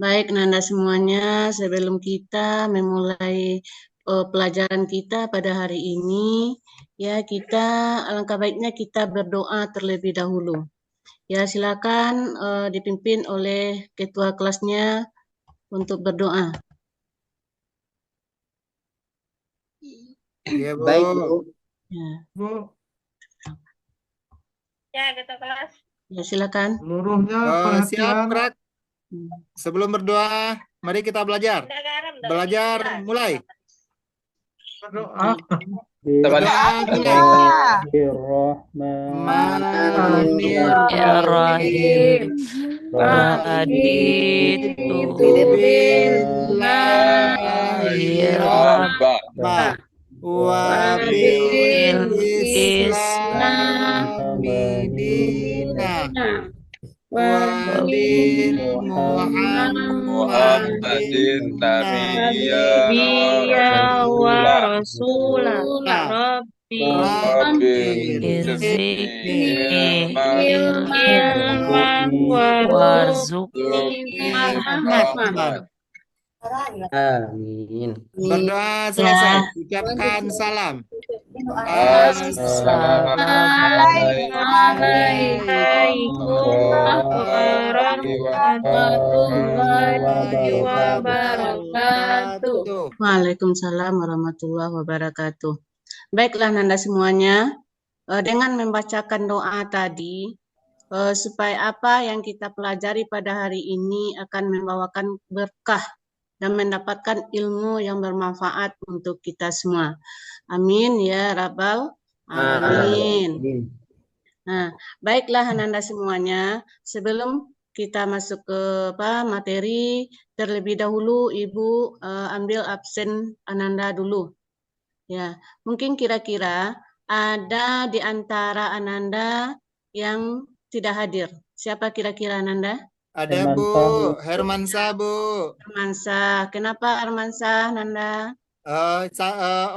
Baik, Nanda semuanya, sebelum kita memulai pelajaran kita pada hari ini, ya kita alangkah baiknya kita berdoa terlebih dahulu. Ya, silakan dipimpin oleh ketua kelasnya untuk berdoa. Ya, Bu. Baik, Bu. Ya, Bu. Ya, ketua kelas. ya silakan. Seluruhnya Siap, perhatian. Krak. Sebelum berdoa, mari kita belajar. Udah garam dong. Belajar mulai. Berdoa. Berdoa mulai. Bismillahirrahmanirrahim. Raditu billahi rabba Wa bil islami dina wa bi Muhammadin nabiyya wa rasulah Rabbi zidni ilman warzuqni Muhammad. Amin. Berdoa selesai. Ucapkan salam. Assalamualaikum warahmatullahi wabarakatuh. Waalaikumsalam warahmatullahi wabarakatuh. Baiklah Nanda semuanya, dengan membacakan doa tadi, supaya apa yang kita pelajari pada hari ini akan membawakan berkah dan mendapatkan ilmu yang bermanfaat untuk kita semua. Amin ya Rabbal Alamin. Nah, baiklah Ananda semuanya, sebelum kita masuk ke materi, terlebih dahulu Ibu ambil absen Ananda dulu. Ya, mungkin kira-kira ada di antara Ananda yang tidak hadir. Siapa kira-kira Ananda? Ada Bu, Hermansyah Bu. Hermansyah. Kenapa Hermansyah, Nanda?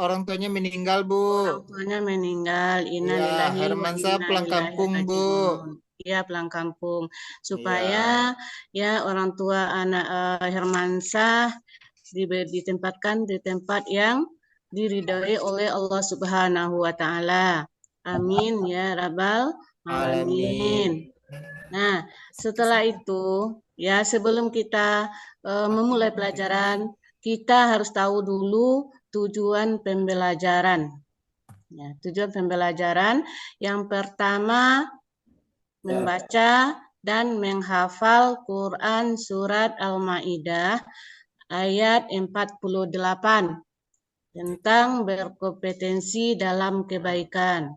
Orang tuanya meninggal Bu. Orang tuanya meninggal. Innalillahi wa Hermansyah pulang kampung Bu. Iya, pulang kampung. Supaya ya orang tua anak Hermansyah ditempatkan di tempat yang diridhoi oleh Allah Subhanahu wa taala. Amin ya rabbal alamin. Nah, setelah itu, ya sebelum kita memulai pelajaran, kita harus tahu dulu tujuan pembelajaran. Ya, tujuan pembelajaran yang pertama membaca dan menghafal Quran Surat Al-Maidah ayat 48 tentang berkompetensi dalam kebaikan.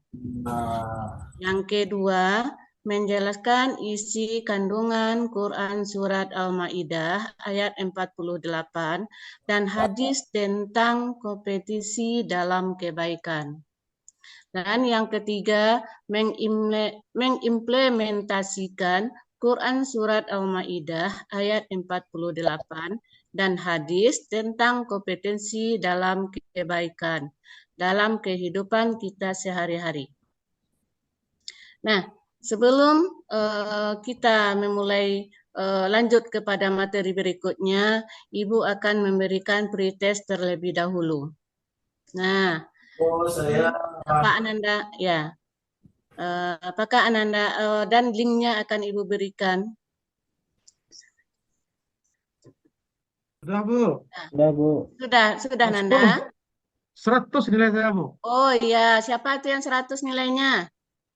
Yang kedua, menjelaskan isi kandungan Quran Surat Al-Maidah ayat 48 dan hadis tentang kompetisi dalam kebaikan. Dan yang ketiga, mengimplementasikan Quran Surat Al-Maidah ayat 48 dan hadis tentang kompetensi dalam kebaikan dalam kehidupan kita sehari-hari. Nah, sebelum kita memulai lanjut kepada materi berikutnya, Ibu akan memberikan pretest terlebih dahulu. Nah, Pak Ananda, ya, apakah Ananda dan linknya akan Ibu berikan? Sudah Bu. Sudah Bu. Sudah Nanda. 100 nilai saya Bu. Oh iya, siapa itu yang 100 nilainya?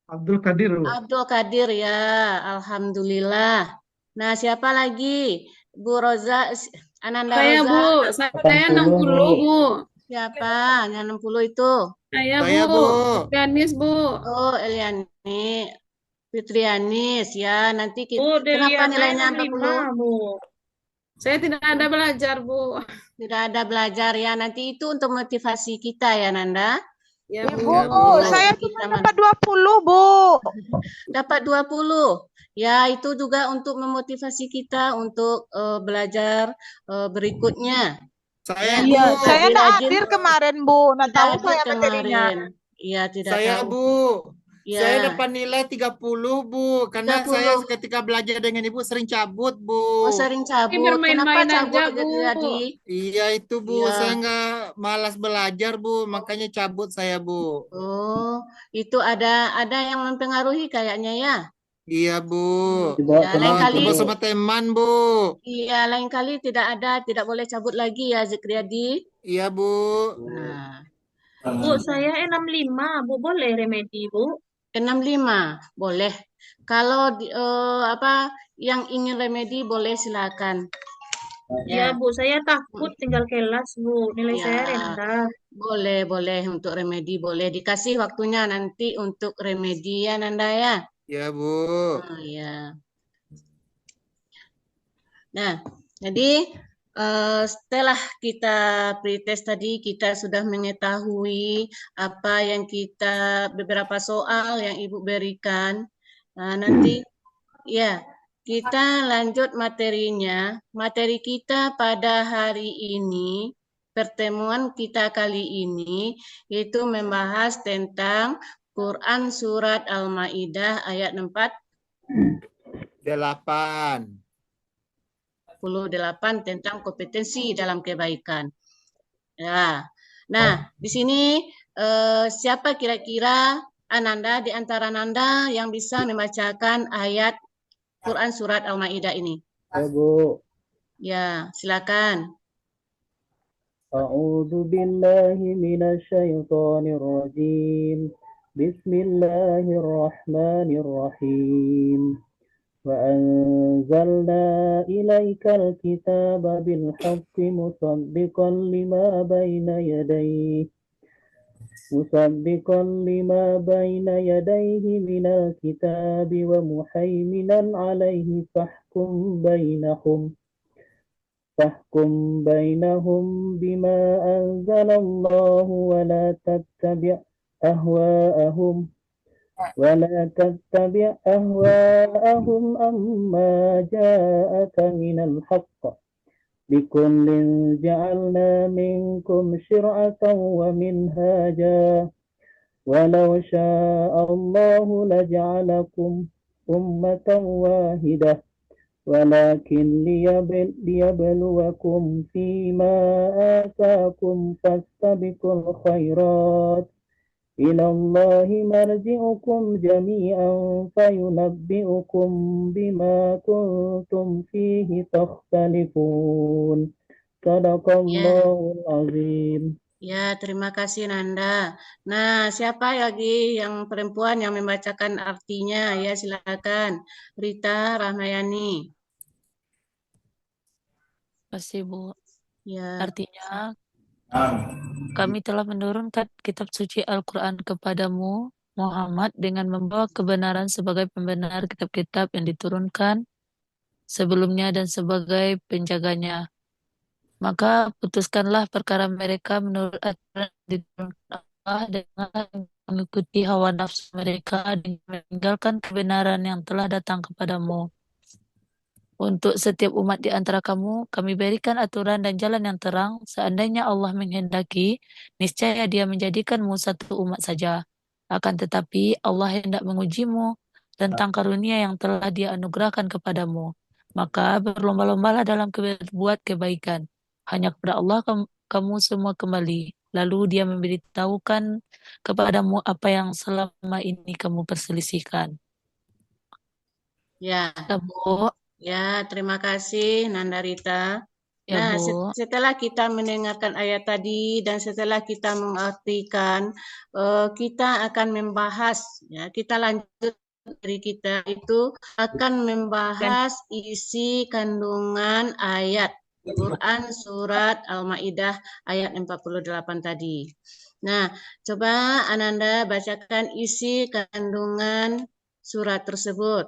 Abdul Qadir Bu. Abdul Qadir ya, alhamdulillah. Nah, siapa lagi? Bu Roza, Ananda Saya Roza. Bu, saya 60 Bu. Siapa? Yang 60 itu? Saya Bu. Fianis Bu. Oh, Eliani. Fitrianis ya. Nanti kita Bu, kenapa nilainya 45 Bu. Saya tidak ada belajar Bu. Tidak ada belajar ya. Nanti itu untuk motivasi kita ya, Nanda. Ya Bu. Saya cuma dapat 20 Bu. Dapat 20. Ya, itu juga untuk memotivasi kita untuk belajar berikutnya. Saya saya tidak hadir kemarin Bu. Nah, tahu saya materinya. Iya, tidak Saya tahu. Bu. Saya Ya, dapat nilai 30, Bu. Karena 30. saya ketika belajar dengan Ibu sering cabut, Bu. Oh, sering Ini cabut. Kenapa bermain-main cabut aja, Bu. jadi? Iya itu, Bu. Iya. Saya nggak malas belajar, Bu. Makanya cabut saya, Bu. Oh, itu ada yang mempengaruhi kayaknya ya. Iya, Bu. Dibawa Ya, ke lain Mau kali. coba sama teman, Bu. Iya, lain kali tidak boleh cabut lagi ya, Zikriyadi. Iya, Bu. Nah, Bu, saya 65. Bu, boleh remedi, Bu? 65 boleh. Kalau yang ingin remedi boleh silakan. Ya, Ya, Bu, saya takut tinggal kelas, Bu. Nilai ya, saya rendah. boleh untuk remedi boleh dikasih waktunya nanti untuk remedi ya Nanda ya. Iya, Bu. Oh, ya. Nah, jadi setelah kita pretest tadi, kita sudah mengetahui apa yang beberapa soal yang Ibu berikan. Nah, nanti ya, kita lanjut materinya. Materi kita pada hari ini, pertemuan kita kali ini, itu membahas tentang Quran Surat Al-Ma'idah ayat 8. 48 tentang kompetensi dalam kebaikan. Ya. Nah, di sini siapa kira-kira Ananda di antara Nanda yang bisa membacakan ayat Quran Surat Al-Ma'idah ini? Ya, Bu. Ya, silakan. أعوذ بالله من الشيطان الرجيم بسم الله الرحمن الرحيم وأنزلنا إليك الكتاب بالحق مصدقا لما بين يديه من الكتاب ومهيمنا عليه فاحكم بينهم بما أنزل الله ولا تتبع أهواءهم أما جاءك من الحق لكل جعلنا منكم شرعة ومنهاجا ولو شاء الله لجعلكم أمة واحدة ولكن ليبلوكم فيما آتاكم فاستبقوا الخيرات إلى الله مرجعكم جميعا فينبئكم بما كنتم فيه تختلفون صدق الله العظيم. Ya, terima kasih Nanda. Nah, siapa lagi yang perempuan yang membacakan artinya? Ya, silakan. Rita Rahmayani. Kasih, Bu. Ya. Artinya, kami telah menurunkan kitab suci Al-Quran kepadamu, Muhammad, dengan membawa kebenaran sebagai pembenar kitab-kitab yang diturunkan sebelumnya dan sebagai penjaganya. Maka putuskanlah perkara mereka menurut aturan yang diturunkan Allah dengan mengikuti hawa nafsu mereka dan meninggalkan kebenaran yang telah datang kepadamu. Untuk setiap umat di antara kamu, kami berikan aturan dan jalan yang terang. Seandainya Allah menghendaki, niscaya Dia menjadikanmu satu umat saja. Akan tetapi Allah hendak mengujimu tentang karunia yang telah Dia anugerahkan kepadamu. Maka berlomba-lombalah dalam berbuat kebaikan. Hanya kepada Allah kamu semua kembali. Lalu Dia memberitahukan kepadamu apa yang selama ini kamu perselisihkan. Ya. Bu. Ya, terima kasih Nanda Rita. Ya, Nah, Bu. setelah kita mendengarkan ayat tadi dan setelah kita mengartikan, kita akan membahas, ya, kita lanjut dari kita itu akan membahas isi kandungan ayat Quran Surat Al-Ma'idah ayat 48 tadi. Nah, coba Ananda bacakan isi kandungan surat tersebut.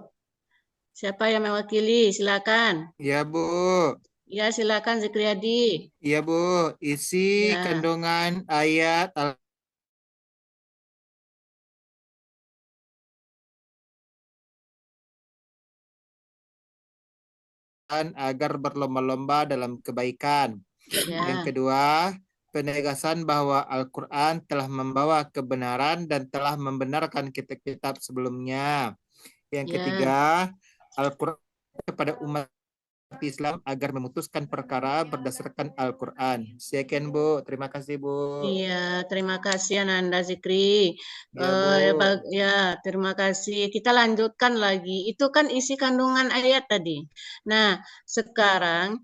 Siapa yang mewakili? Silakan. Iya, Bu. Ya, silakan Zikriyadi. Iya, Bu. Isi kandungan ayat agar berlomba-lomba dalam kebaikan. Yang kedua, penegasan bahwa Al-Quran telah membawa kebenaran dan telah membenarkan kitab-kitab sebelumnya. Yang Ya. ketiga, Al-Quran kepada umat Islam agar memutuskan perkara berdasarkan Al-Quran. Sekian, Bu. Terima kasih, Bu. Iya, terima kasih Ananda Zikri. Ya, Bu. Ya, terima kasih. Kita lanjutkan lagi. Itu kan isi kandungan ayat tadi. Nah, sekarang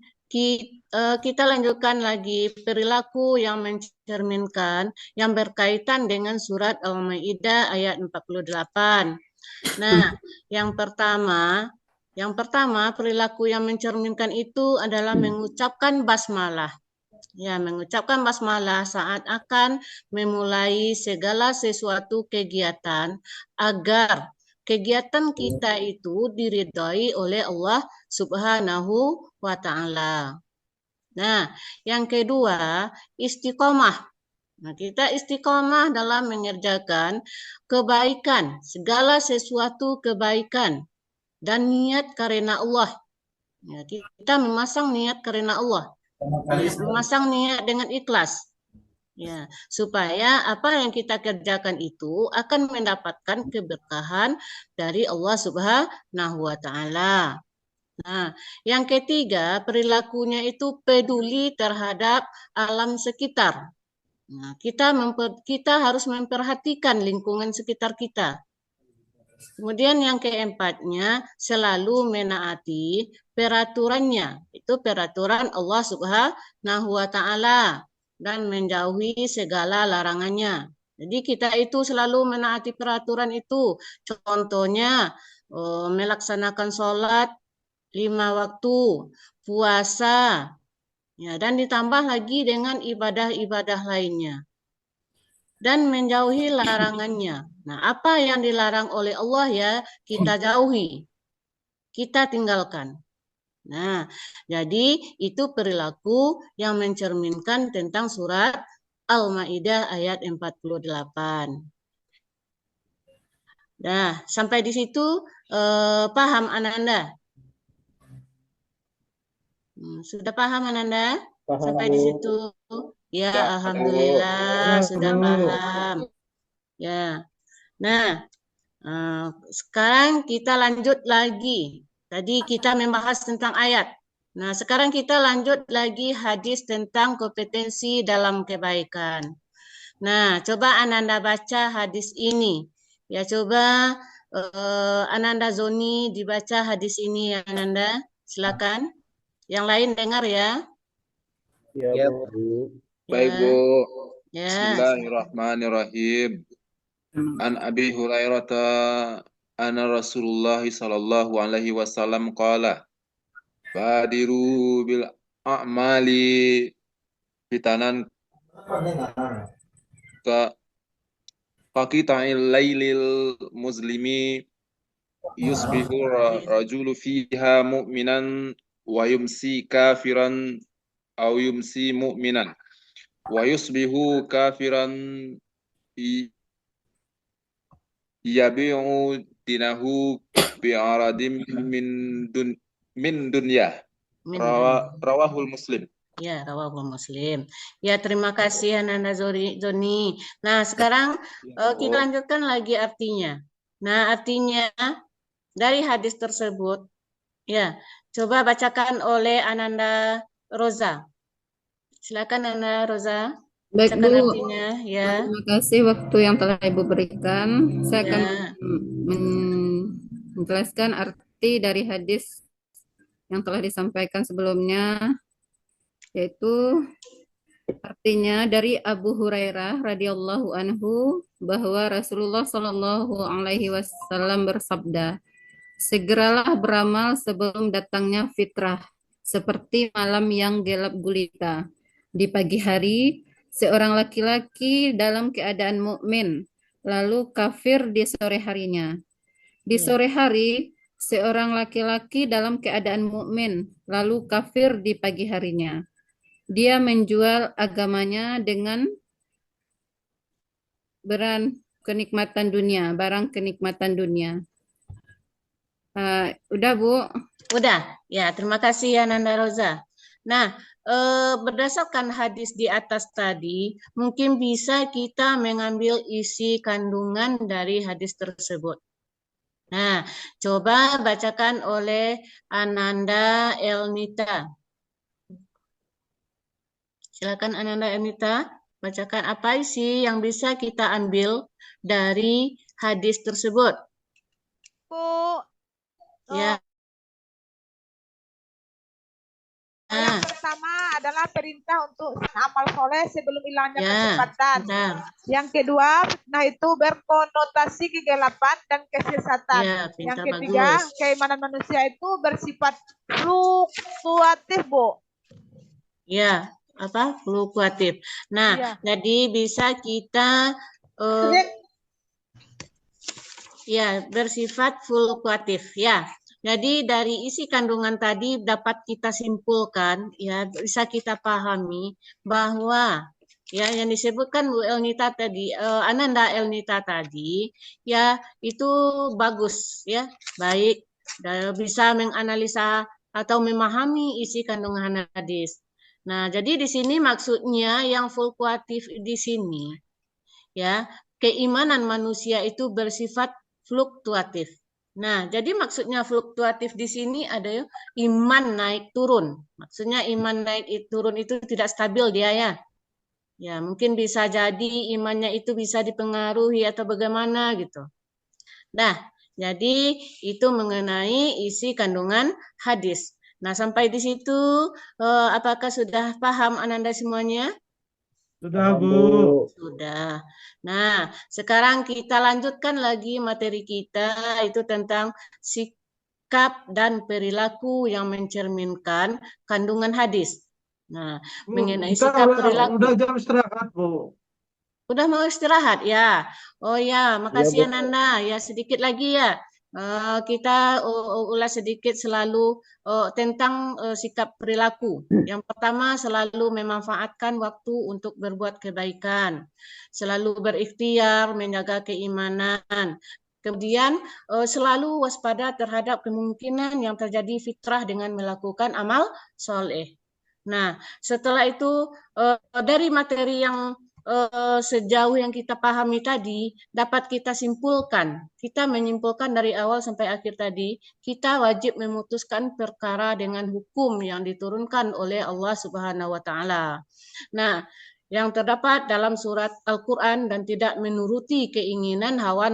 kita lanjutkan lagi perilaku yang mencerminkan yang berkaitan dengan surat Al-Maidah ayat 48. Nah, yang pertama perilaku yang mencerminkan itu adalah mengucapkan basmalah. Ya, mengucapkan basmalah saat akan memulai segala sesuatu kegiatan agar kegiatan kita itu diridhai oleh Allah Subhanahu wa Ta'ala. Nah, yang kedua, istiqomah. Nah, kita istiqomah dalam mengerjakan kebaikan, segala sesuatu kebaikan dan niat karena Allah. Ya, kita memasang niat karena Allah. Ya, memasang niat dengan ikhlas. Ya, supaya apa yang kita kerjakan itu akan mendapatkan keberkahan dari Allah Subhanahu wa Ta'ala. Nah, yang ketiga, perilakunya itu peduli terhadap alam sekitar. Nah, kita harus memperhatikan lingkungan sekitar kita. Kemudian yang keempatnya, selalu menaati peraturannya. Itu peraturan Allah Subhanahu wa Ta'ala dan menjauhi segala larangannya. Jadi kita itu selalu menaati peraturan itu. Contohnya, melaksanakan sholat 5 waktu, puasa, ya, dan ditambah lagi dengan ibadah-ibadah lainnya. Dan menjauhi larangannya. Nah, apa yang dilarang oleh Allah ya kita jauhi, kita tinggalkan. Nah, jadi itu perilaku yang mencerminkan tentang surat Al-Maidah ayat 48. Nah, sampai di situ paham Ananda? Sudah paham Ananda? Paham, Sampai Bu. di situ? Ya, Ya, alhamdulillah Bu. sudah Ya, Bu. paham. Ya. Nah, sekarang kita lanjut lagi. Tadi kita membahas tentang ayat. Nah, sekarang kita lanjut lagi hadis tentang kompetensi dalam kebaikan. Nah, coba Ananda baca hadis ini. Ya, coba Ananda Zoni dibaca hadis ini ya Ananda. Silakan. Yang lain dengar ya. Ya, Bu. Baik, Ya. Bu. Ya. Bismillahirrahmanirrahim. An Abi Hurairah anna Rasulullah sallallahu alaihi wasallam qala badiru bil a'mali fitanan ka qaqita'il lailil muslimi yusbihu rajulu fiha mu'minan wa yumsi kafiran aw yumsi mu'minan wa yusbihu kafiran yabi'u dinahu bi'aradim min dunya. Rawahul Muslim. Ya, rawahul Muslim. Ya, terima kasih Ananda Zoni. Nah, sekarang kita lanjutkan lagi artinya. Nah, artinya dari hadis tersebut, ya, coba bacakan oleh Ananda Roza. Silakan Ananda Roza. Baik, Bacakan Bu. artinya, ya. Terima kasih waktu yang telah Ibu berikan. Saya akan menjelaskan arti dari hadis yang telah disampaikan sebelumnya, yaitu artinya dari Abu Hurairah radhiyallahu anhu bahwa Rasulullah Shallallahu alaihi wasallam bersabda, "Segeralah beramal sebelum datangnya fitrah, seperti malam yang gelap gulita. Di pagi hari, seorang laki-laki dalam keadaan mukmin, lalu kafir di sore harinya. Di sore hari, seorang laki-laki dalam keadaan mukmin, lalu kafir di pagi harinya. Dia menjual agamanya dengan barang kenikmatan dunia. Udah, Bu? Udah. Ya, terima kasih Ananda Roza. Nah, berdasarkan hadis di atas tadi, mungkin bisa kita mengambil isi kandungan dari hadis tersebut. Nah, coba bacakan oleh Ananda Elnita. Silakan Ananda Elnita, bacakan apa isi yang bisa kita ambil dari hadis tersebut. Bu, Ya. yang pertama adalah perintah untuk amal soleh sebelum hilangnya kesempatan. Bentar. Yang kedua, fitnah itu berkonotasi kegelapan dan kesesatan. Yang ketiga, keimanan manusia itu bersifat fluktuatif, Bu. Ya, apa? Fluktuatif. Nah, jadi bisa kita ya, bersifat fluktuatif ya. Jadi dari isi kandungan tadi dapat kita simpulkan ya, bisa kita pahami bahwa ya yang disebutkan Bu Elnita tadi, Ananda Elnita tadi ya itu bagus ya, baik, bisa menganalisa atau memahami isi kandungan hadis. Nah, jadi di sini maksudnya yang fluktuatif di sini ya, keimanan manusia itu bersifat fluktuatif. Nah, jadi maksudnya fluktuatif di sini ada iman naik turun. Maksudnya iman naik turun itu tidak stabil dia ya. Ya, mungkin bisa jadi imannya itu bisa dipengaruhi atau bagaimana gitu. Nah, jadi itu mengenai isi kandungan hadis. Nah, sampai di situ apakah sudah paham Ananda semuanya? Sudah, Bu. Sudah. Nah, sekarang kita lanjutkan lagi materi kita itu tentang sikap dan perilaku yang mencerminkan kandungan hadis. Nah, mengenai sikap perilaku. Udah jam istirahat, Bu. Udah mau istirahat ya? Oh ya, makasih Ananda. Ya, sedikit lagi ya. Kita ulas sedikit selalu tentang sikap perilaku. Yang pertama, selalu memanfaatkan waktu untuk berbuat kebaikan. Selalu berikhtiar, menjaga keimanan. Kemudian selalu waspada terhadap kemungkinan yang terjadi fitrah dengan melakukan amal soleh. Nah, setelah itu dari materi yang sejauh yang kita pahami tadi, dapat kita simpulkan, kita menyimpulkan dari awal sampai akhir tadi, kita wajib memutuskan perkara dengan hukum yang diturunkan oleh Allah Subhanahu wa Ta'ala. Nah, yang terdapat dalam surat Al-Quran dan tidak menuruti keinginan hawa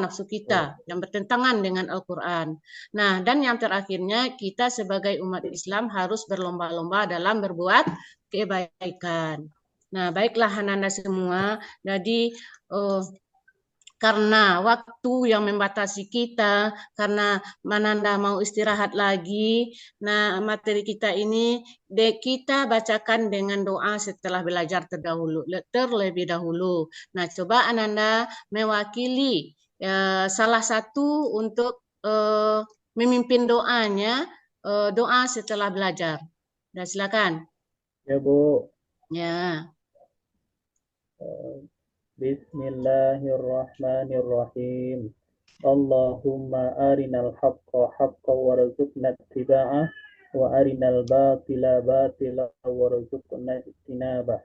nafsu kita yang bertentangan dengan Al-Quran. Nah, dan yang terakhirnya, kita sebagai umat Islam harus berlomba-lomba dalam berbuat kebaikan. Nah, baiklah Ananda semua. Jadi karena waktu yang membatasi kita, karena Ananda mau istirahat lagi, nah materi kita ini kita bacakan dengan doa setelah belajar terlebih dahulu. Nah, coba Ananda mewakili salah satu untuk memimpin doanya, doa setelah belajar. Nah, silakan. Ya, Bu. Ya. Bismillahirrahmanirrahim. Allahumma arinal haqqa haqqan warzuqna ittiba'ah wa arinal batila batila warzuqna ijtinabah.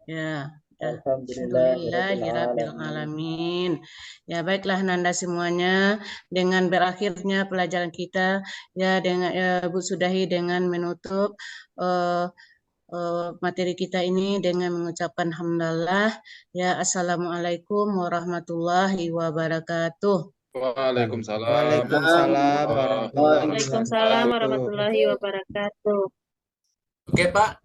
Ya. Alhamdulillahirrahmanirrahim. Ya, baiklah Nanda semuanya, dengan berakhirnya pelajaran kita ya dengan Bu sudahi dengan menutup materi kita ini dengan mengucapkan hamdalah ya. Assalamualaikum warahmatullahi wabarakatuh. Waalaikumsalam. Waalaikumsalam warahmatullahi wabarakatuh. Oke, Pak.